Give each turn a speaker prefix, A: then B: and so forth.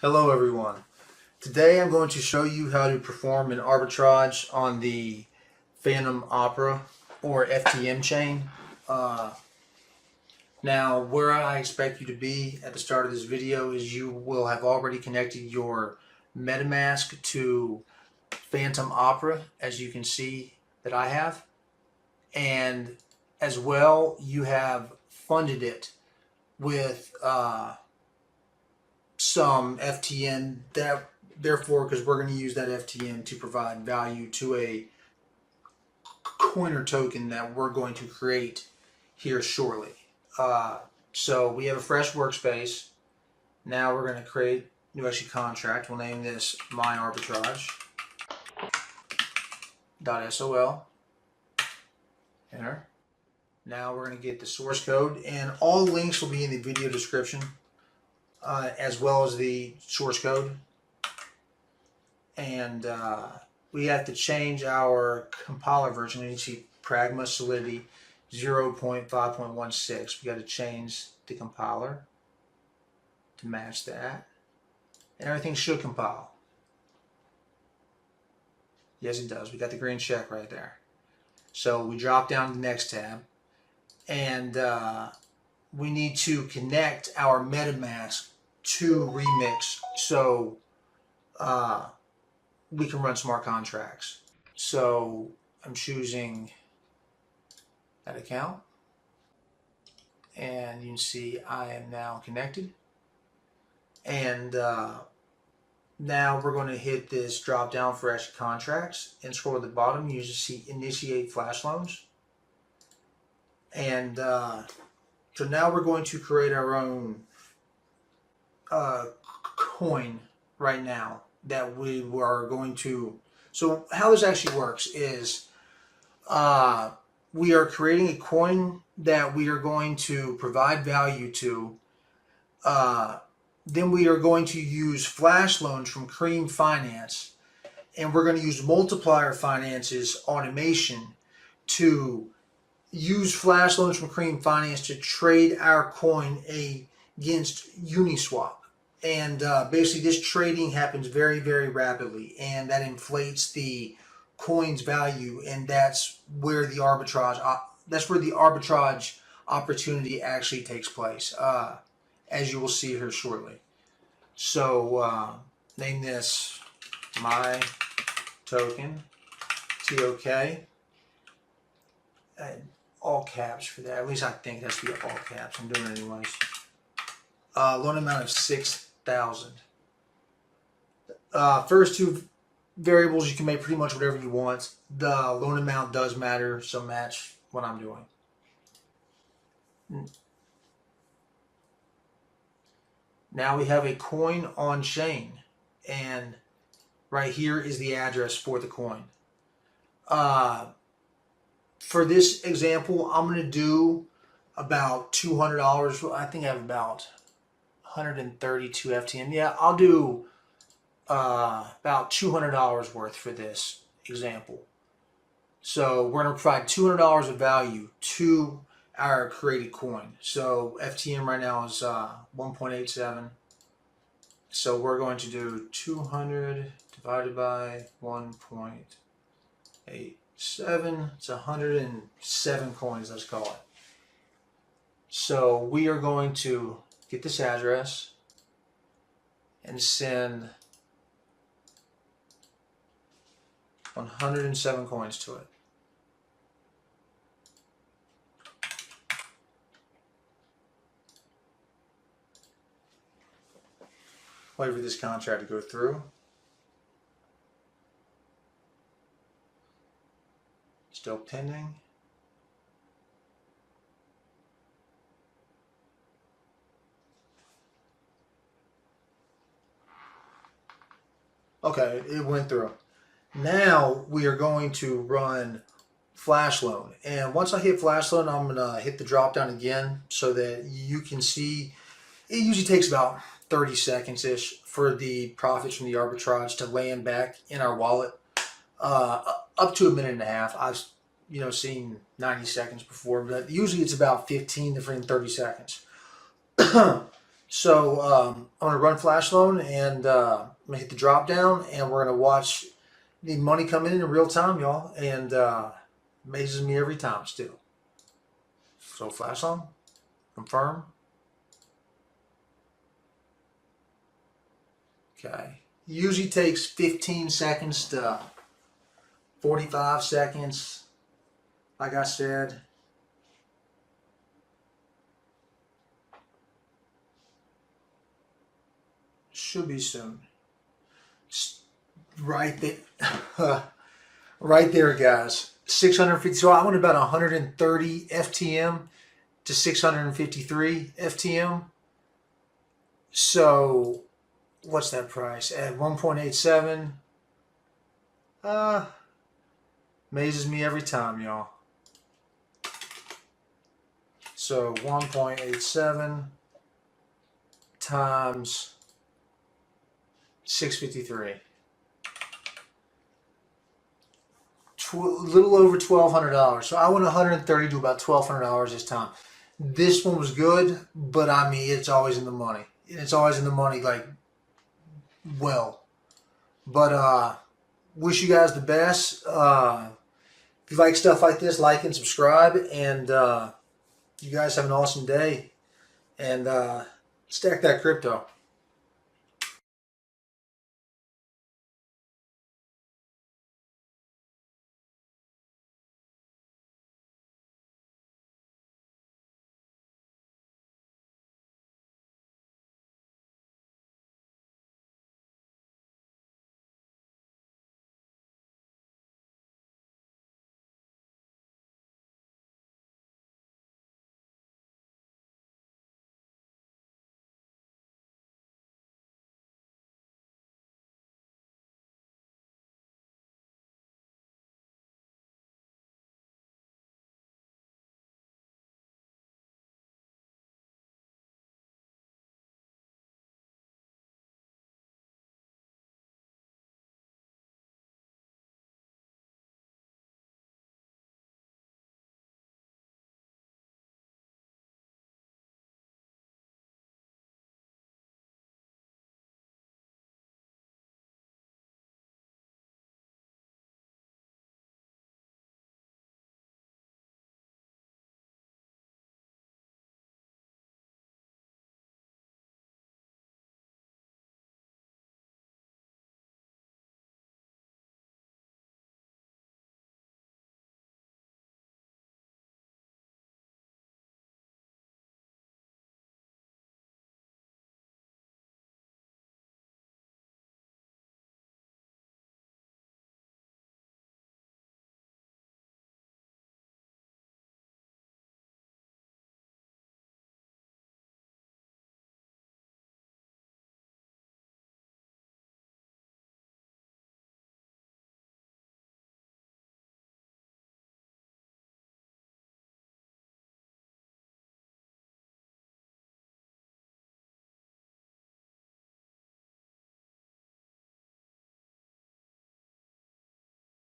A: Hello everyone. Today I'm going to show you how to perform an arbitrage on the Fantom Opera or FTM chain. Now where I expect you to be at the start of this video is you will have already connected your Metamask to Fantom Opera, as you can see that I have, and as well you have funded it with some FTM, therefore, because we're going to use that FTM to provide value to a coin or token that we're going to create here shortly. So we have a fresh workspace. Now we're going to create a new execute contract. We'll name this my arbitrage.sol. Enter. Now we're going to get the source code, and all links will be in the video description, as well as the source code. And we have to change our compiler version. You see Pragma Solidity 0.5.16. We got to change the compiler to match that, and everything should compile. Yes, it does. We got the green check right there. So we drop down to the next tab, and we need to connect our MetaMask to Remix so we can run smart contracts. So I'm choosing that account, and you can see I am now connected. And now we're going to hit this drop down for extra contracts and scroll to the bottom. You just see initiate flash loans. And so now we're going to create our own coin right now that we are going to. So how this actually works is we are creating a coin that we are going to provide value to. Then we are going to use flash loans from Cream Finance, and we're going to use multiplier finances automation to use flash loans from Cream Finance to trade our coin against Uniswap. And basically this trading happens very, very rapidly, and that inflates the coin's value, and that's where the arbitrage opportunity actually takes place, as you will see here shortly. So name this my token, TOK, and all caps for that. At least I think that's the all caps. I'm doing it anyways. Loan amount of 6,000. First two variables you can make pretty much whatever you want. The loan amount does matter, so match what I'm doing. Now we have a coin on chain, and right here is the address for the coin. For this example, I'm going to do about $200. I think I have about 132 FTM. Yeah, I'll do about $200 worth for this example. So we're going to provide $200 of value to our created coin. So FTM right now is 1.87. So we're going to do 200 divided by 1.87. It's 107 coins, let's call it. So we are going to get this address and send 107 coins to it. Wait for this contract to go through. Still pending. Okay, it went through. Now we are going to run Flash Loan. And once I hit Flash Loan, I'm going to hit the drop down again so that you can see. It usually takes about 30 seconds-ish for the profits from the arbitrage to land back in our wallet. Up to a minute and a half. I've seen 90 seconds before, but usually it's about 15 to 30 seconds. So I'm gonna run Flash Loan, and I'm gonna hit the drop down, and we're gonna watch the money come in real time, y'all, and amazes me every time still. So Flash Loan, confirm. Okay. Usually takes 15 seconds to 45 seconds. Like I said. Should be soon. Right there. Right there, guys. 650. So I went about 130 FTM to 653 FTM. So what's that price at 1.87? Amazes me every time, y'all. So 1.87 times 653. A little over $1,200. So I went 130 to about $1,200 this time. This one was good, but I mean, it's always in the money. It's always in the money, like, well. But wish you guys the best. If you like stuff like this, like and subscribe. And you guys have an awesome day. And stack that crypto.